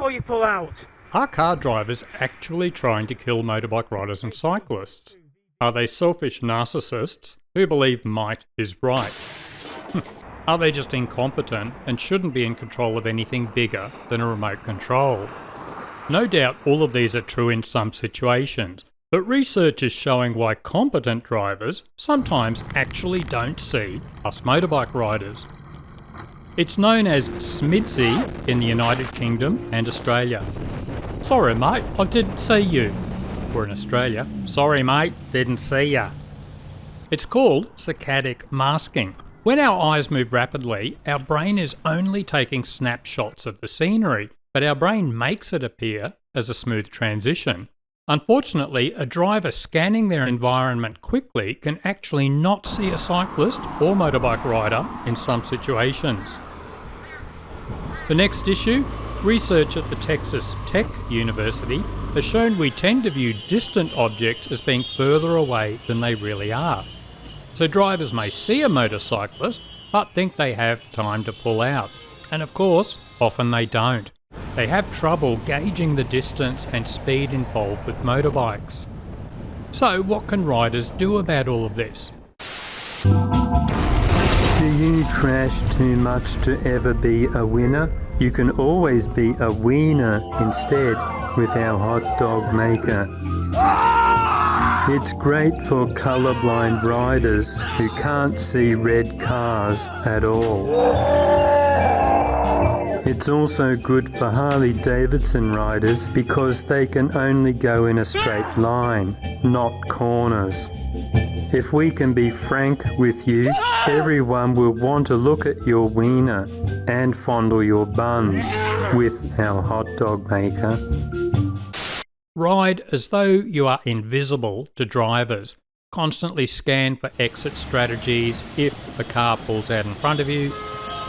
before you pull out. Are car drivers actually trying to kill motorbike riders and cyclists? Are they selfish narcissists who believe might is right? Are they just incompetent and shouldn't be in control of anything bigger than a remote control? No doubt all of these are true in some situations, but research is showing why competent drivers sometimes actually don't see us motorbike riders. It's known as SMIDSY in the United Kingdom and Australia. Sorry mate, I didn't see you. We're in Australia. Sorry mate, didn't see ya. It's called saccadic masking. When our eyes move rapidly, our brain is only taking snapshots of the scenery, but our brain makes it appear as a smooth transition. Unfortunately, a driver scanning their environment quickly can actually not see a cyclist or motorbike rider in some situations. The next issue, research at the Texas Tech University has shown we tend to view distant objects as being further away than they really are. So drivers may see a motorcyclist but think they have time to pull out. And of course, often they don't. They have trouble gauging the distance and speed involved with motorbikes. So what can riders do about all of this? Do you crash too much to ever be a winner? You can always be a wiener instead with our hot dog maker. It's great for colourblind riders who can't see red cars at all. It's also good for Harley-Davidson riders because they can only go in a straight line, not corners. If we can be frank with you, everyone will want to look at your wiener and fondle your buns with our hot dog maker. Ride as though you are invisible to drivers. Constantly scan for exit strategies if a car pulls out in front of you.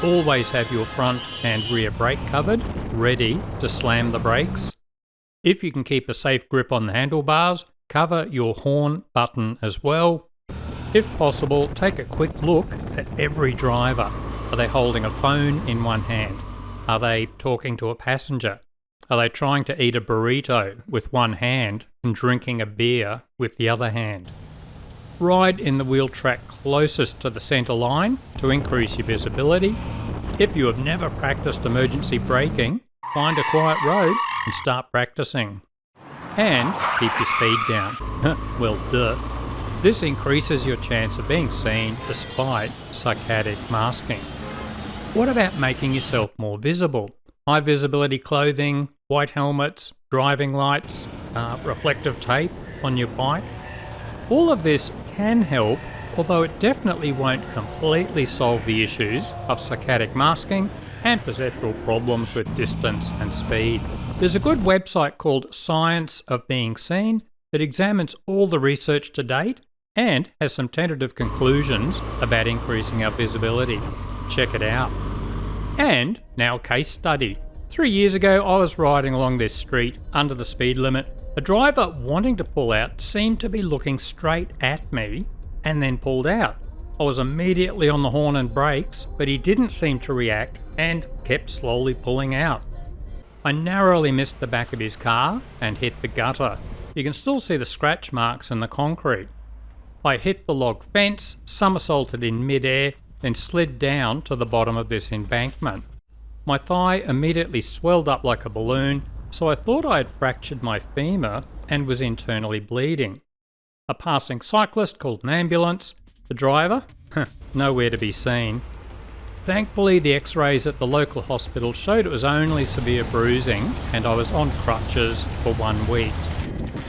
Always have your front and rear brake covered, ready to slam the brakes. If you can keep a safe grip on the handlebars, cover your horn button as well. If possible, take a quick look at every driver. Are they holding a phone in one hand? Are they talking to a passenger? Are they trying to eat a burrito with one hand and drinking a beer with the other hand? Ride in the wheel track closest to the centre line to increase your visibility. If you have never practiced emergency braking, find a quiet road and start practicing. And keep your speed down. Well, duh. This increases your chance of being seen despite saccadic masking. What about making yourself more visible? High visibility clothing, white helmets, driving lights, reflective tape on your bike. All of this can help, although it definitely won't completely solve the issues of saccadic masking and perceptual problems with distance and speed. There's a good website called Science of Being Seen that examines all the research to date and has some tentative conclusions about increasing our visibility. Check it out. And now a case study. 3 years ago, I was riding along this street under the speed limit. A driver wanting to pull out seemed to be looking straight at me and then pulled out. I was immediately on the horn and brakes, but he didn't seem to react and kept slowly pulling out. I narrowly missed the back of his car and hit the gutter. You can still see the scratch marks in the concrete. I hit the log fence, somersaulted in midair, then slid down to the bottom of this embankment. My thigh immediately swelled up like a balloon, so I thought I had fractured my femur and was internally bleeding. A passing cyclist called an ambulance. The driver? Nowhere to be seen. Thankfully, the x-rays at the local hospital showed it was only severe bruising and I was on crutches for 1 week.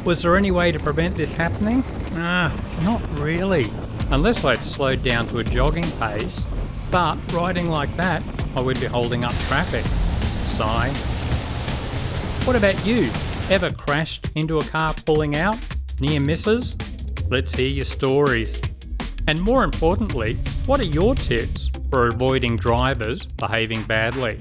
Was there any way to prevent this happening? Not really. Unless I'd slowed down to a jogging pace. But riding like that, I would be holding up traffic. Sigh. What about you? Ever crashed into a car pulling out? Near misses? Let's hear your stories. And more importantly, what are your tips for avoiding drivers behaving badly?